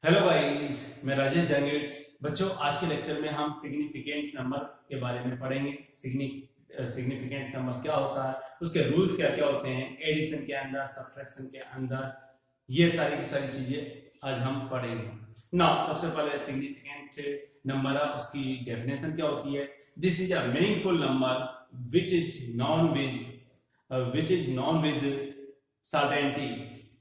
Hello guys, मैं राजेश जहांगीर। बच्चों, आज के लेक्चर में हम सिग्निफिकेंट नंबर के बारे में पढ़ेंगे। सिग्निफिकेंट नंबर क्या होता है, उसके रूल्स क्या क्या होते हैं, एडिशन के अंदर, सब्ट्रैक्शन के अंदर, ये सारी की सारी चीजें आज हम पढ़ेंगे ना। सबसे पहले सिग्निफिकेंट नंबर है, उसकी डेफिनेशन क्या होती है। This is a meaningful number which is known with certainty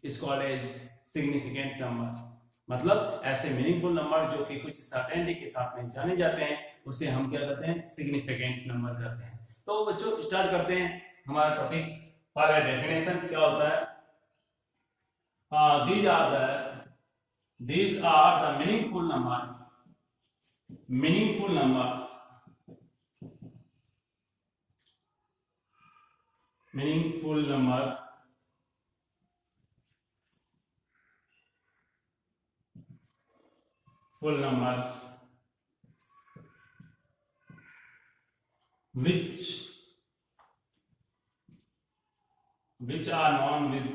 is called as significant number. मतलब ऐसे मीनिंगफुल नंबर जो कि कुछ सर्टेनिटी के साथ में जाने जाते हैं, उसे हम क्या कहते हैं, सिग्निफिकेंट नंबर कहते हैं। तो बच्चों स्टार्ट करते हैं हमारा टॉपिक। पहला डेफिनेशन क्या होता है। These are the meaningful number full number which are known with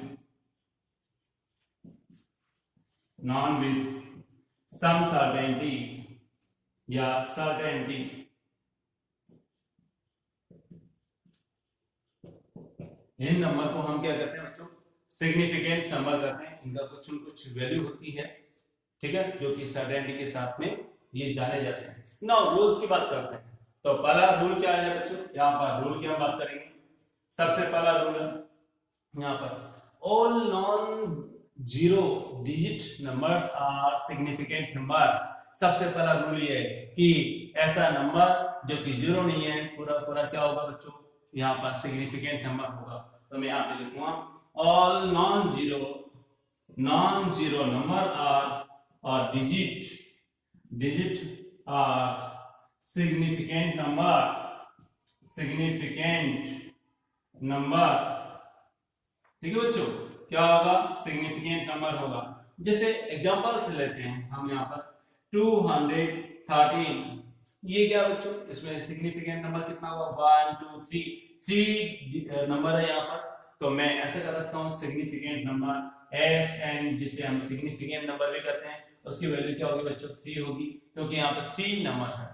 some certainty या certainty। इन नंबर को हम क्या कहते हैं बच्चों, सिग्निफिकेंट नंबर कहते हैं। इनका कुछ न कुछ वैल्यू होती है, ठीक है, जो कि सर्टेनिटी के साथ में ये जाने जाते हैं। नाउ रूल्स की बात करते हैं। तो पहला रूल क्या है बच्चों, यहाँ पर रूल की हम बात करेंगे। सबसे पहला रूल है यहाँ पर, all non zero digit numbers are significant number. सबसे पहला रूल ये है कि ऐसा नंबर जो कि जीरो नहीं है, पूरा पूरा क्या होगा बच्चों, यहाँ पर सिग्निफिकेंट नंबर होगा। तो मैं यहाँ पे लिखूंगा, all non zero number are or digit are significant number। ठीक है बच्चों, क्या होगा, सिग्निफिकेंट नंबर होगा। जैसे एग्जांपल से लेते हैं हम यहाँ पर 213। ये क्या बच्चों, इसमें सिग्निफिकेंट नंबर कितना होगा, 1 2 3 नंबर है यहाँ पर। तो मैं ऐसे कर सकता हूँ, सिग्निफिकेंट नंबर SN, जिसे हम सिग्निफिकेंट नंबर भी कहते हैं, उसकी वैल्यू क्या होगी बच्चों, 3 होगी, क्योंकि यहाँ पर 3 नंबर है।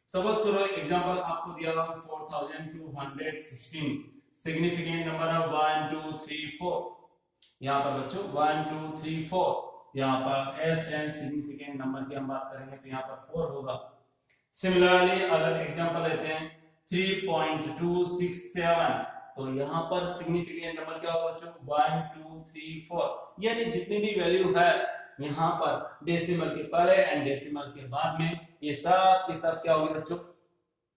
सपोज करो एग्जांपल आपको दिया हुआ 4216, सिग्निफिकेंट नंबर है 1 2 3 4। यहाँ पर बच्चों 1 2 3 4, यहाँ पर SN सिग्निफिकेंट नंबर की हम बात करेंगे तो यहाँ पर 4 होगा। सिमिलरली अगर एग्जांपल लेते हैं 3.267, तो यहाँ पर सिग्निफिकेंट नंबर क्या होगा बच्चों, 1 2 3 4। यानी जितनी भी वैल्यू है यहाँ पर डेसिमल के पहले एंड डेसिमल के बाद में, ये सब के सब क्या होगी बच्चों,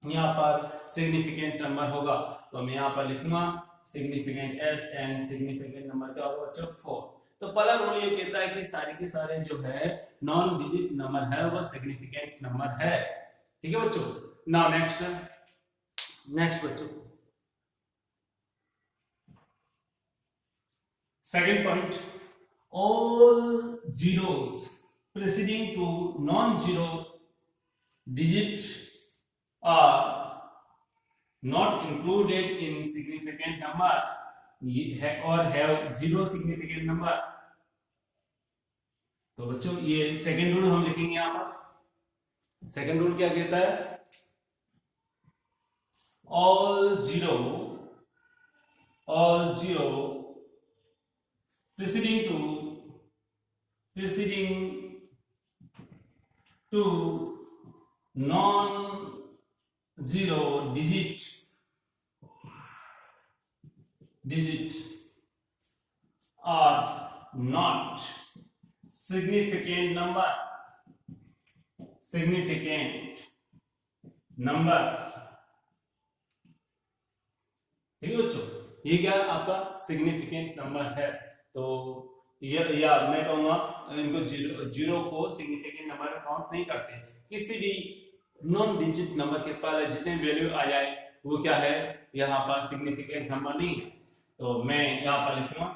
यहाँ पर सिग्निफिकेंट नंबर होगा। तो मैं यहाँ पर लिखूंगा सिग्निफिकेंट SN, सिग्निफिकेंट नंबर क्या होगा बच्चों, 4। तो पहला रूल ये कहता है कि सारे के सारे जो है नॉन डिजिट नंबर है वह सिग्निफिकेंट नंबर है। ठीक है बच्चों। नाउ नेक्स्ट बच्चों, second point, all zeros preceding to non-zero digit are not included in significant number or have zero significant number। तो बच्चों ये सेकंड रूल हम लिखेंगे यहाँ पर। सेकंड रूल क्या कहता है, all zero preceding to non-zero digit are not significant number। ठीक है बच्चों, ये क्या आपका सिग्निफिकेंट नंबर है। तो या मैं कहूंगा इनको जीरो को सिग्निफिकेंट नंबर में काउंट नहीं करते। किसी भी नॉन डिजिट नंबर के पहले जितने वैल्यू आ जाए वो क्या है, यहाँ पर सिग्निफिकेंट नंबर नहीं है। तो मैं यहाँ पर लिखूंगा,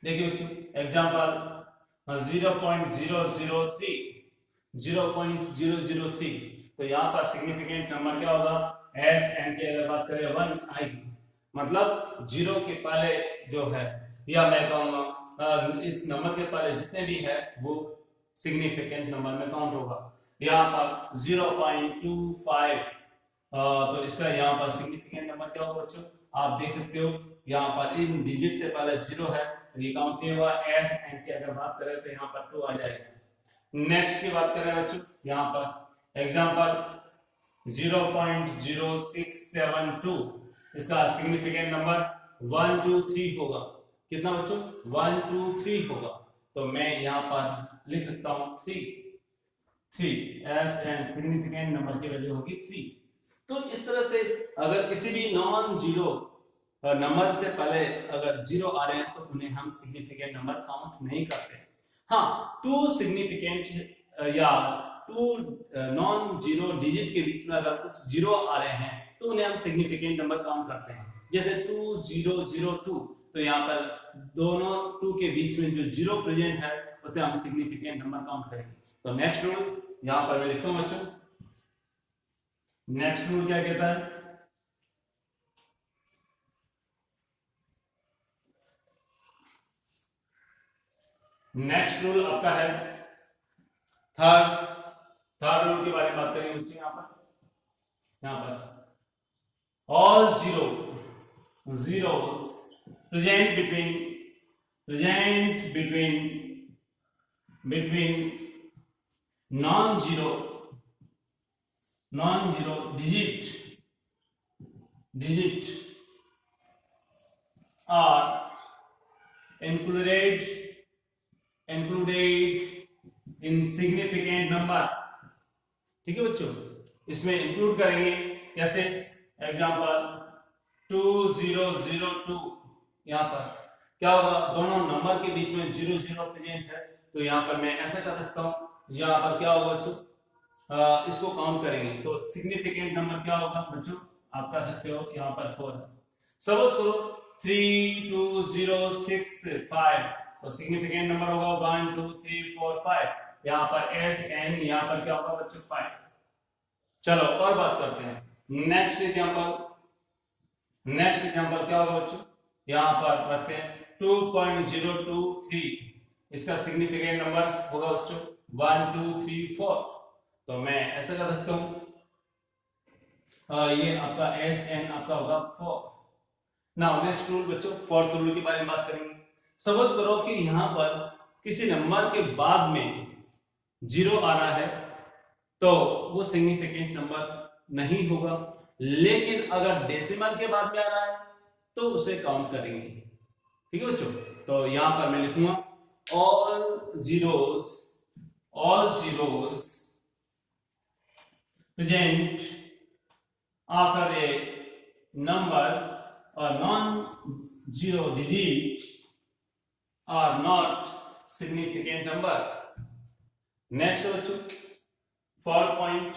देखिए बच्चों एग्जांपल 0.003। तो यहाँ पर सिग्निफिकेंट नंबर क्या होगा, SN की अगर बात करें 1 आएगी, मतलब जीरो के पहले जो है, या मैं कहूंगा इस नंबर के पहले जितने भी है वो सिग्निफिकेंट नंबर में काउंट होगा। यहाँ पर 0.25 तो इसका यहाँ पर सिग्निफिकेंट नंबर क्या होगा बच्चों, आप देख सकते हो यहाँ पर इन डिजिट से पहले 0 है तो ये काउंट नहीं हुआ। एस एन की अगर बात करें तो यहाँ पर 2 आ जाएगा। नेक्स्ट की बात करें बच्चों, यहाँ पर एग्जांपल 0.0672 इसका सिग्निफिकेंट नंबर 123 होगा। कितना बच्चों, 123 होगा। तो मैं यहाँ पर लिख सकता हूँ 3 एस एन सिग्निफिकेंट नंबर की वैल्यू होगी 3। तो इस तरह से अगर किसी भी नॉन जीरो नंबर से पहले अगर 0 आ रहे हैं तो उन्हें हम सिग्निफिकेंट नंबर काउंट नहीं करते। हाँ, 2 सिग्निफिकेंट या 2 नॉन जीरो डिजिट के बीच में अगर कुछ 0 आ रहे हैं तो उन्हें हम सिग्निफिकेंट नंबर काउंट करते हैं। जैसे 2002 तो यहाँ पर दोनों 2 के बीच में जो 0 प्रेजेंट है उसे हम सिग्निफिकेंट नंबर काउंट करेंगे। तो नेक्स्ट रूल यहाँ पर मैं लिखता हूँ बच्चों, नेक्स्ट रूल क्या कहता है, नेक्स्ट रूल आपका है थर्ड रूल के बारे में बात करेंगे बच्चों। यहाँ पर all zeros present between non-zero digit are included in significant number। ठीक है बच्चों, इसमें इंक्लूड करेंगे कैसे, एग्जांपल 2002 यहाँ पर क्या होगा, दोनों नंबर के बीच में 00 प्रेजेंट है तो यहाँ पर मैं ऐसा कर सकता हूँ, यहाँ पर क्या होगा बच्चों, इसको काउंट करेंगे तो सिग्निफिकेंट नंबर क्या होगा बच्चों, आप कह सकते हो यहाँ पर 4 है। सपोज करो 32065 तो सिग्निफिकेंट नंबर होगा 1 2 3 4 5। यहाँ पर एस एन यहाँ पर क्या होगा बच्चों 5। चलो और बात करते हैं नेक्स्ट एग्जांपल क्या होगा बच्चों, यहाँ पर रखते हैं 2.023 इसका सिग्निफिकेंट नंबर होगा बच्चों 1 2 3 4। तो मैं ऐसा कर सकता हूँ, ये आपका एस एन आपका होगा 4। नाउ नेक्स्ट रूल बच्चों, फोर्थ रूल के बारे में बात करेंगे। सपोज करो कि यहाँ पर किसी नंबर के बाद में 0 आ रहा है तो वो सिग्निफिकेंट नंबर नहीं होगा, लेकिन अगर डेसिमल के बाद में आ रहा है तो उसे काउंट करेंगे। ठीक है बच्चों, तो यहां पर मैं लिखूंगा all zeros present after a number or non-zero digit are not significant number। Next बच्चों 4 point,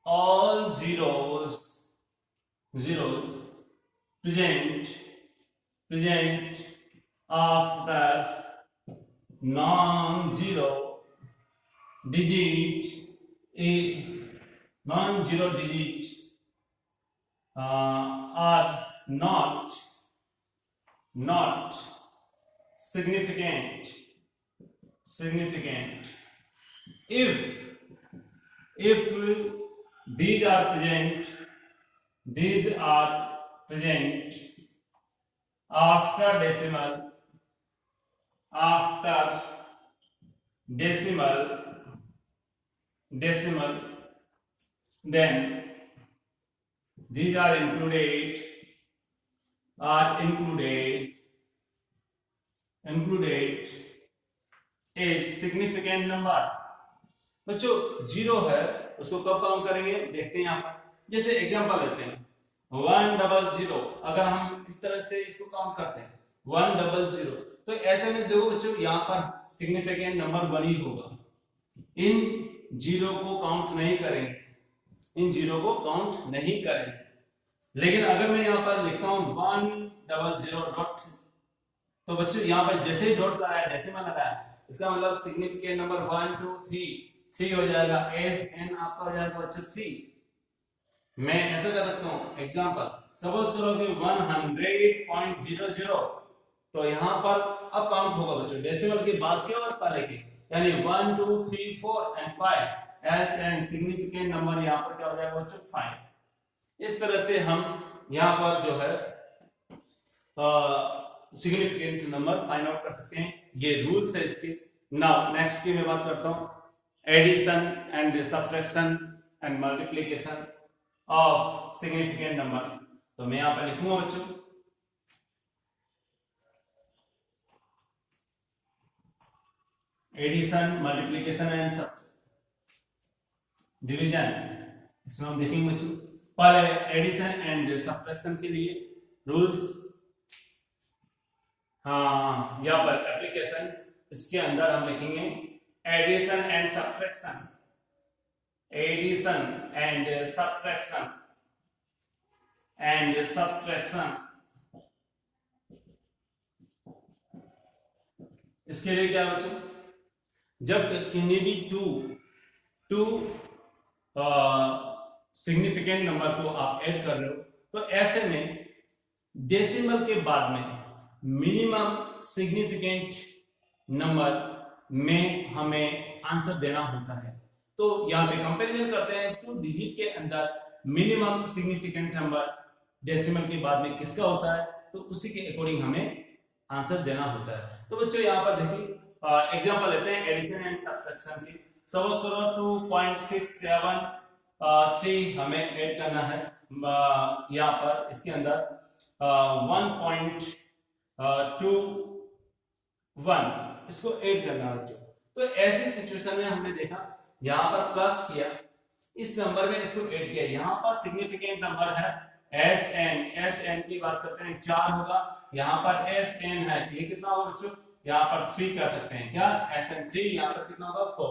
all zeros present after non-zero digit are not significant if these are present after decimal then these are included as significant number। बच्चों 0 है उसको कब count करेंगे देखते हैं। यहाँ पर जैसे एग्जांपल लेते हैं 100, अगर हम इस तरह से इसको काउंट करते हैं 100 तो ऐसे में देखो बच्चों यहाँ पर सिग्निफिकेंट नंबर 1 ही होगा। इन 0 को काउंट नहीं करेंगे, लेकिन अगर मैं यहाँ पर लिखता हूँ 100 डॉट तो बच्चों यहाँ पर जैसे ही डॉट लगाया डेसिमल लगाया इसका मतलब सिग्निफिकेंट नंबर 1 2 3 हो जाएगा, एस एन आपका हो जाएगा बच्चों 3। मैं ऐसा कर सकता हूँ एग्जांपल, सपोज करो कि 100.00 तो यहाँ पर अब काउंट होगा बच्चों डेसिमल के बाद के और पहले के। यानी 1 2 3 4 and 5 as an significant number यहाँ पर क्या हो जाएगा बच्चों 5। इस तरह से हम यहाँ पर जो है सिग्निफिकेंट नंबर फाइंड आउट कर सकते हैं। ये रूल्स है इसके। नाउ नेक्स्ट की मैं बात करता हूँ addition and subtraction and multiplication of significant number. तो मैं यहाँ पर लिखूंगा बच्चों एडिशन मल्टीप्लिकेशन एंड डिवीजन। इसमें हम देखेंगे बच्चों पहले एडिशन एंड सब्ट्रैक्शन के लिए रूल्स। हाँ यहाँ पर एप्लीकेशन इसके अंदर हम लिखेंगे addition and subtraction, addition and subtraction and subtraction. इसके लिए क्या बच्चों जब किन्हीं भी टू सिग्निफिकेंट नंबर को आप ऐड कर रहे हो तो ऐसे में डेसिमल के बाद में मिनिमम सिग्निफिकेंट नंबर में हमें आंसर देना होता है। तो यहां पे कंपैरिजन करते हैं 2 डिजिट के अंदर मिनिमम सिग्निफिकेंट नंबर डेसिमल के बाद में किसका होता है तो उसी के अकॉर्डिंग हमें आंसर देना होता है। तो बच्चों यहाँ पर देखिए एग्जांपल लेते हैं एडिशन एंड सब्ट्रैक्शन की। सपोज करो 2.673 हमें ऐड करना है यहाँ पर इसके अंदर 1.21 इसको ऐड करना है बच्चों। तो ऐसी सिचुएशन में हमने देखा यहाँ पर प्लस किया इस नंबर में इसको ऐड किया। यहाँ पर सिग्निफिकेंट नंबर है एस एन की बात करते हैं 4 होगा। यहाँ पर एस एन है ये कितना होगा बच्चों यहाँ पर 3 कर सकते हैं क्या एस एन 3 यहाँ पर कितना होगा 4।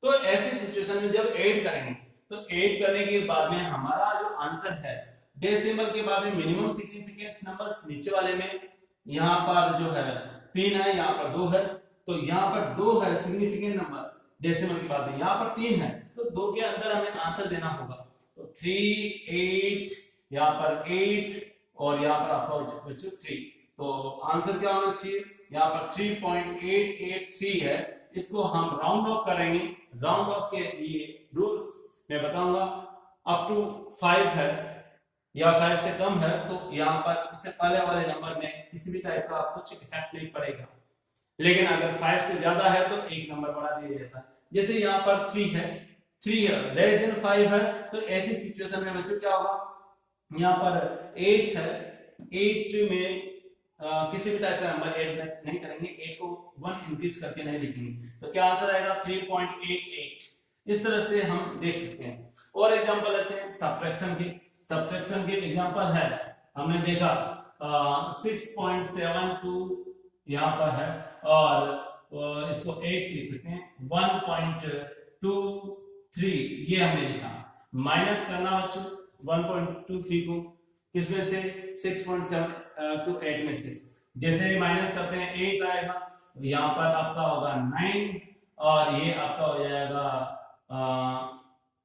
तो ऐसी सिचुएशन में जब ऐड करेंगे तो ऐड करने के बाद में हमारा जो आंसर है डेसिमल के बाद में मिनिमम सिग्निफिकेंट नंबर नीचे वाले में यहाँ पर जो है 3 है यहाँ पर 2 है। तो यहाँ पर 2 है सिग्निफिकेंट नंबर डेसिमल के बाद में यहाँ पर 3 है तो 2 के अंदर हमें आंसर देना होगा। तो 3 8 यहाँ पर 8 और यहाँ पर आपका बच्चों 3। तो आंसर क्या होना चाहिए यहाँ पर 3.883 है। इसको हम राउंड ऑफ करेंगे। राउंड ऑफ के लिए रूल्स मैं बताऊंगा अप टू 5 है या 5 से कम है तो यहाँ पर उससे पहले वाले नंबर में किसी भी टाइप का कुछ इफेक्ट नहीं पड़ेगा। लेकिन अगर 5 से ज्यादा है तो एक नंबर बढ़ा दिया जाता है। जैसे यहाँ पर 3 है लेस देन 5 है तो ऐसी सिचुएशन में बच्चों क्या होगा यहाँ पर 8 है 8 में किसी भी टाइप का नंबर ऐड नहीं करेंगे 8 को 1 इंक्रीज करके नहीं लिखेंगे। तो क्या आंसर आएगा 3.88। इस तरह से हम देख सकते हैं। और एग्जांपल लेते हैं सब्ट्रैक्शन के एग्जांपल है हमने देखा 6.72 यहाँ पर है और इसको 8 लिख सकते हैं 1.23 ये हमने लिखा। माइनस करना बच्चों 1.23 को किसमें से 6.728 में से। जैसे माइनस करते हैं 8 आएगा यहाँ पर आपका होगा 9 और ये आपका हो जाएगा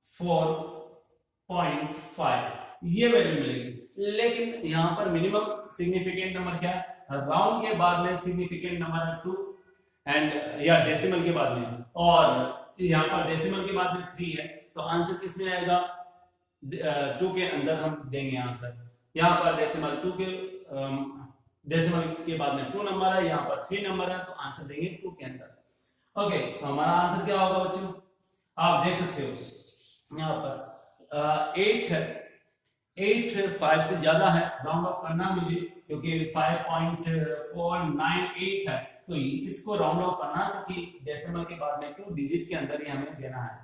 4.5 ये वैल्यू मिलेगी। लेकिन यहाँ पर मिनिमम सिग्निफिकेंट नंबर क्या है राउंड के बाद में सिग्निफिकेंट नंबर है 2 एंड या डेसिमल के बाद में और यहाँ पर डेसिमल के बाद में 3 है। तो आंसर किसमें आएगा 2 के अंदर हम देंगे आंसर। यहाँ पर डेसिमल के बाद में 2 नंबर है यहाँ पर 3 नंबर है तो आंसर देंगे 2 के अंदर। ओके तो हमारा आंसर क्या होगा बच्चों आप देख सकते हो यहाँ पर 8 है 8 5 से ज्यादा है राउंड ऑफ करना मुझे क्योंकि 5.498 है तो इसको राउंड ऑफ करना क्योंकि डेसिमल के बाद में 2 डिजिट के अंदर ही हमें देना है।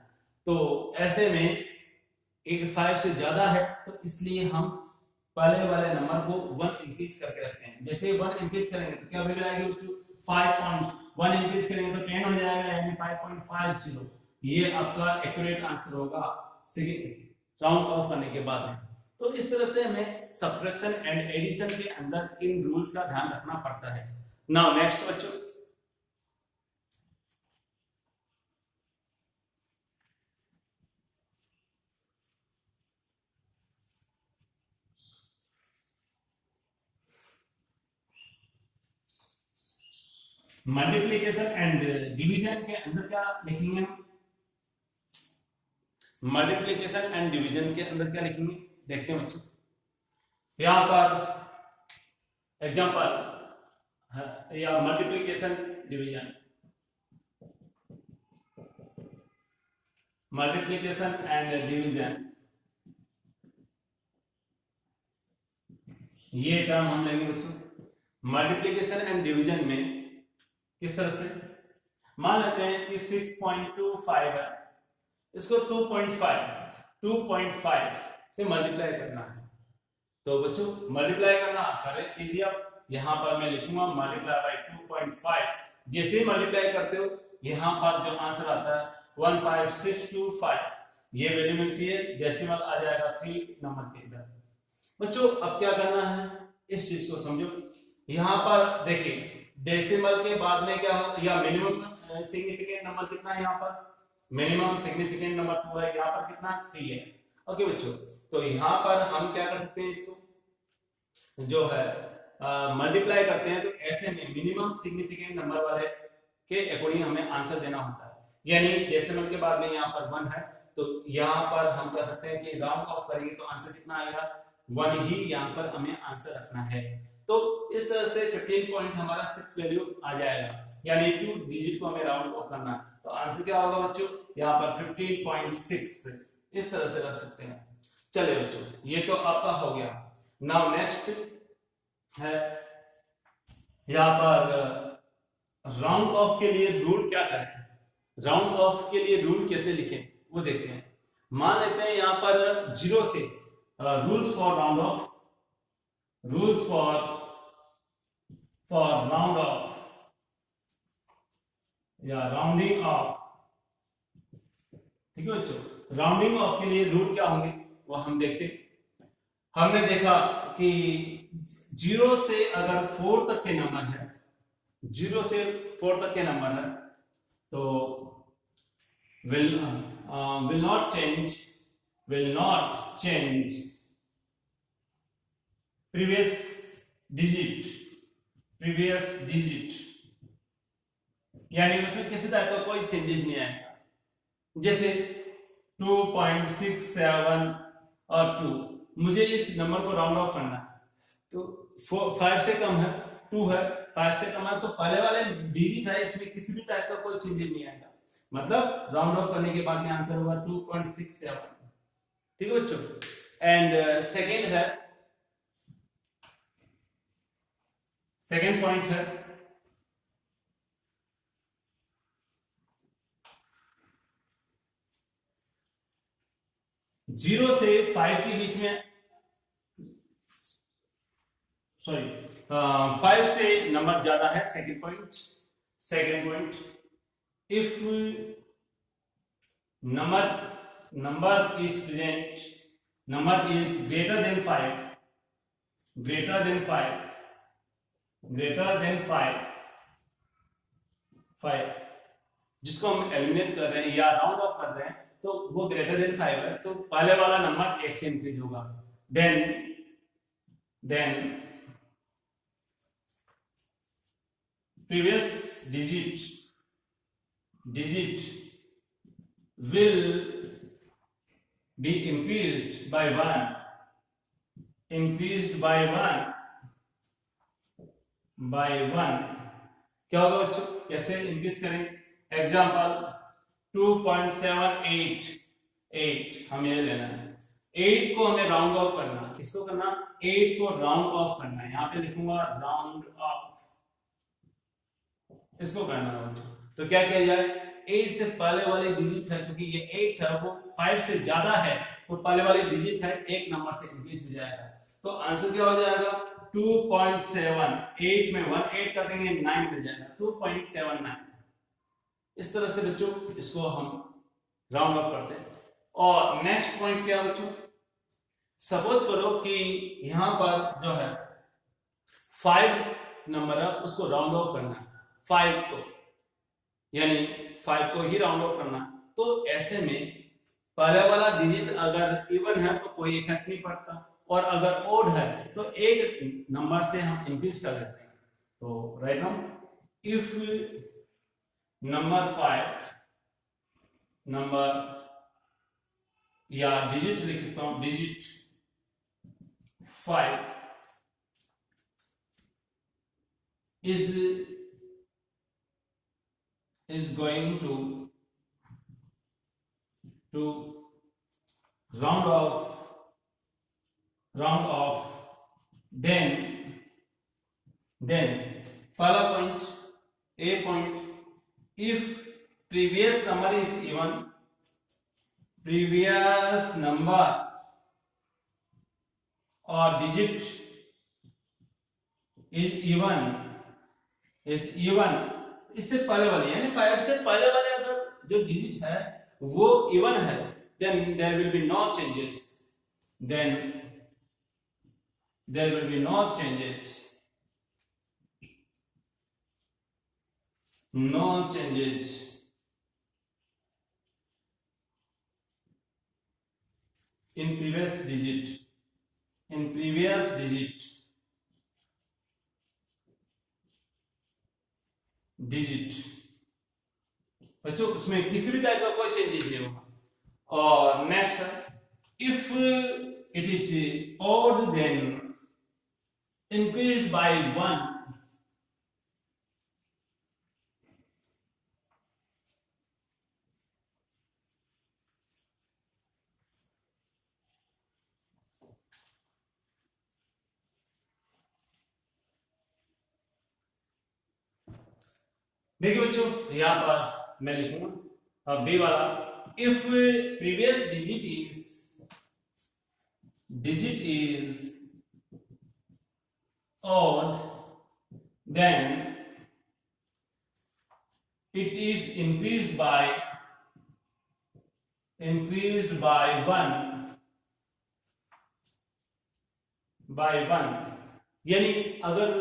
तो ऐसे में 5 से ज्यादा है तो इसलिए हम पहले वाले नंबर को 1 इंक्रीज करके रखते हैं। जैसे 1 इंक्रीज करेंगे तो क्या वैल्यू आएगी बच्चों 5.1 इंक्रीज करेंगे तो 10 हो जाएगा यानी 5.50। ये आपका एक्यूरेट आंसर होगा राउंड ऑफ करने के बाद में। तो इस तरह से हमें सब्ट्रैक्शन एंड एडिशन के अंदर इन रूल्स का ध्यान रखना पड़ता है। नाउ नेक्स्ट बच्चों मल्टीप्लीकेशन एंड डिवीजन के अंदर क्या लिखेंगे हम? मल्टीप्लीकेशन एंड डिवीजन के अंदर क्या लिखेंगे देखते हैं बच्चों। यहां पर एग्जांपल या multiplication division, multiplication and division, ये टर्म हम लेंगे बच्चों। मल्टीप्लीकेशन एंड डिवीजन में किस तरह से, मान लेते हैं कि 6.25 है, इसको 2.5 से मल्टीप्लाई करना है। तो बच्चों मल्टीप्लाई करना करें कीजिए आप। यहां पर मैं लिखूंगा मल्टीप्लाई बाय 2.5। जैसे ही मल्टीप्लाई करते हो यहां पर जो आंसर आता है 15625, ये वैल्यू मिलती है। डेसिमल आ जाएगा 3 नंबर के इधर। बच्चों अब क्या करना है, इस चीज को समझो। यहां पर देखिए डेसिमल के बाद में क्या हो, या मिनिमम सिग्निफिकेंट नंबर कितना है, यहाँ पर मिनिमम सिग्निफिकेंट नंबर 2 है, यहाँ पर कितना 3 है। ओके बच्चों, तो यहाँ पर हम क्या कर सकते हैं, इसको जो है मल्टीप्लाई करते हैं तो ऐसे में मिनिमम सिग्निफिकेंट नंबर वाले के अकॉर्डिंग हमें आंसर देना होता है। यानी डेसिमल के बाद में यहाँ पर 1 है, तो यहाँ पर हम कह सकते हैं कि राउंड ऑफ करेंगे तो आंसर कितना आएगा, 1 ही यहाँ पर हमें आंसर रखना है। तो इस तरह से 15 पॉइंट हमारा 6 वैल्यू आ जाएगा, यानी 2 डिजिट को हमें राउंड ऑफ करना। तो आंसर क्या होगा बच्चों, यहाँ पर 15.6 इस तरह से रख सकते हैं। चलिए बच्चों ये तो आपका हो गया। नाउ नेक्स्ट है यहाँ पर राउंड ऑफ के लिए रूल क्या करें, राउंड ऑफ के लिए रूल कैसे लिखें वो देखते हैं। मान लेते हैं यहाँ पर 0 से rules for round of, rules for round of या राउंडिंग ऑफ। ठीक है बच्चों, राउंडिंग ऑफ के लिए रूल क्या होंगे वो हम देखते। हमने देखा कि 0 से अगर 4 तक के नंबर है, 0 से 4 तक के नंबर है तो will not change previous digit, यानी उसमें किसी तरह का कोई चेंजेस नहीं आएगा। जैसे 2.67 और 2, मुझे इस नंबर को राउंड ऑफ करना है, तो 5 से कम है, 2 है, 5 से कम है, तो पहले वाले डिजिट है इसमें किसी भी टाइप का कोई चेंजेस नहीं आएगा। मतलब राउंड ऑफ करने के बाद में आंसर होगा 2.67। ठीक है बच्चों। एंड सेकेंड पॉइंट है 0 से 5 के बीच में, सॉरी 5 से नंबर ज्यादा है। Second point if number is present, number is greater than 5, जिसको हम एलिमिनेट कर रहे हैं या राउंड ऑफ कर रहे हैं, तो वो ग्रेटर देन 5 है, तो पहले वाला नंबर 1 से इंक्रीज होगा। Then previous digit will be increased by 1, क्या होगा बच्चों, कैसे इंक्रीज करेंगे। एग्जांपल 2.788 हम ये लेना है, 8 को हमें राउंड ऑफ करना। किसको करना, 8 को राउंड ऑफ करना है। यहाँ पे लिखूंगा राउंड ऑफ, इसको करना है बच्चों। तो क्या किया जाए, 8 से पहले वाले डिजिट है, क्योंकि ये 8 है वो 5 से ज्यादा है, तो पहले वाले डिजिट है एक नंबर से इंक्रीज हो जाएगा। तो आंसर क्या हो जाएगा 2.7, 8 में 1 8 कर देंगे 9 मिल जाएगा 2.79। इस तरह से बच्चों इसको हम राउंड ऑफ करते हैं। और नेक्स्ट पॉइंट क्या बच्चों, सपोज करो कि यहां पर जो है 5 नंबर है उसको राउंड ऑफ करना है, 5 को, यानी 5 को ही राउंड ऑफ करना। तो ऐसे में पहले वाला डिजिट अगर इवन है तो कोई इफेक्ट नहीं पड़ता, और अगर ओड है तो एक नंबर से हम इंक्रीज कर देते हैं। तो right now if number 5 number या डिजिट लिख सकता हूं, digit 5 is going to round off, then पहला point, A point, if previous number is even, previous number or digit is even, इससे पहले वाले यानी 5 से पहले वाले अगर जो डिजिट है वो इवन है, then there will be no changes, no changes in previous digit, बच्चों उसमें किसी भी टाइप का कोई चेंजेस नहीं होगा। और next, if it is odd then increase by 1, देखिए बच्चों यहां पर मैं लिखूंगा बी वाला, if previous digit is odd then it is increased by 1 यानी अगर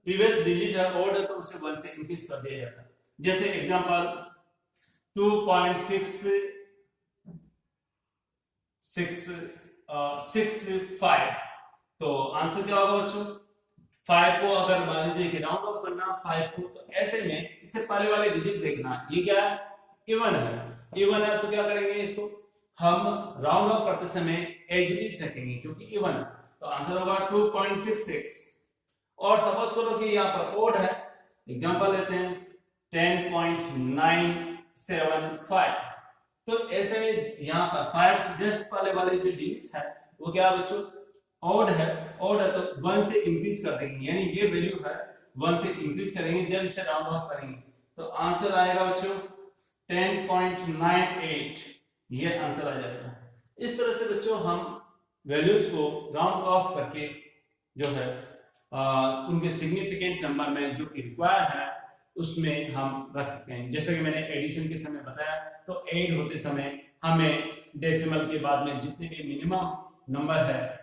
प्रीवियस डिजिट है ऑड है तो उसे 1 से इंक्रीज कर दिया जाता है। जैसे एग्जांपल 2.665, तो आंसर क्या होगा बच्चों? 5 को अगर मान लीजिए कि राउंड ऑफ करना 5 को, तो ऐसे में इससे पहले वाले डिजिट देखना, ये क्या है? इवन है तो क्या करेंगे, इसको हम राउंड ऑफ करते समय एज इट इज रखेंगे क्योंकि इवन है, तो आंसर होगा 2.66। और सपोज करो कि यहाँ पर ओड है, एग्जांपल लेते हैं 10.975, तो ऐसे में यहाँ पर 5 से जस्ट पहले वाले जो डिजिट है वो क्या बच्चों? ऑड है तो 1 से इंक्रीज कर देंगे, यानी ये वैल्यू है 1 से इंक्रीज करेंगे जब इसे राउंड ऑफ करेंगे, तो आंसर आएगा बच्चों 10.98, ये आंसर आ जाएगा। इस तरह से बच्चों हम वैल्यूज को राउंड ऑफ करके जो है उनके सिग्निफिकेंट नंबर में जो कि रिक्वायर्ड है उसमें हम रख सकते हैं। जैसे कि मैंने एडिशन के समय बताया, तो ऐड होते समय हमें डेसिमल के बाद में जितने भी मिनिमम नंबर है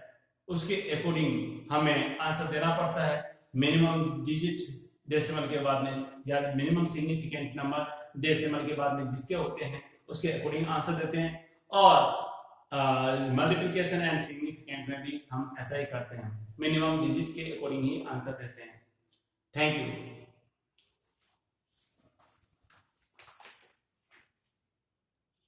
उसके अकॉर्डिंग हमें आंसर देना पड़ता है। मिनिमम डिजिट डेसिमल के बाद में या मिनिमम सिग्निफिकेंट नंबर डेसिमल के बाद में जिसके होते हैं उसके अकॉर्डिंग आंसर देते हैं, और मल्टीप्लिकेशन एंड सिग्निफिकेंट में भी हम ऐसा ही करते हैं, मिनिमम डिजिट के अकॉर्डिंग ही आंसर देते हैं। Thank you.